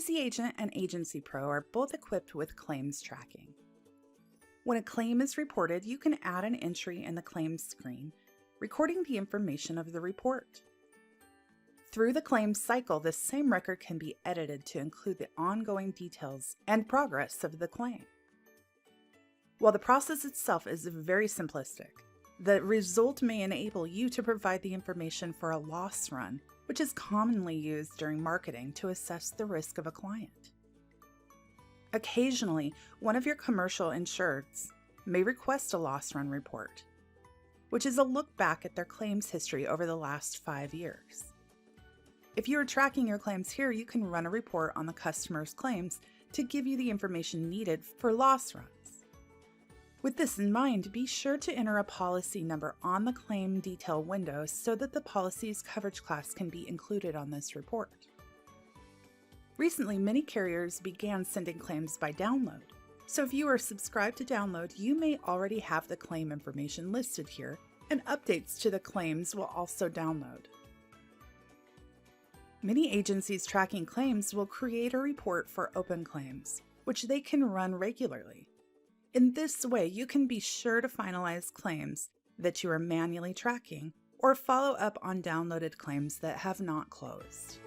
Easy Agent and Agency Pro are both equipped with claims tracking. When a claim is reported, you can add an entry in the claims screen, recording the information of the report. Through the claims cycle, the same record can be edited to include the ongoing details and progress of the claim. While the process itself is very simplistic, the result may enable you to provide the information for a loss run, which is commonly used during marketing to assess the risk of a client. Occasionally, one of your commercial insureds may request a loss run report, which is a look back at their claims history over the last 5 years. If you are tracking your claims here, you can run a report on the customer's claims to give you the information needed for loss runs. With this in mind, be sure to enter a policy number on the claim detail window so that the policy's coverage class can be included on this report. Recently, many carriers began sending claims by download. So if you are subscribed to download, you may already have the claim information listed here, and updates to the claims will also download. Many agencies tracking claims will create a report for open claims, which they can run regularly. In this way, you can be sure to finalize claims that you are manually tracking or follow up on downloaded claims that have not closed.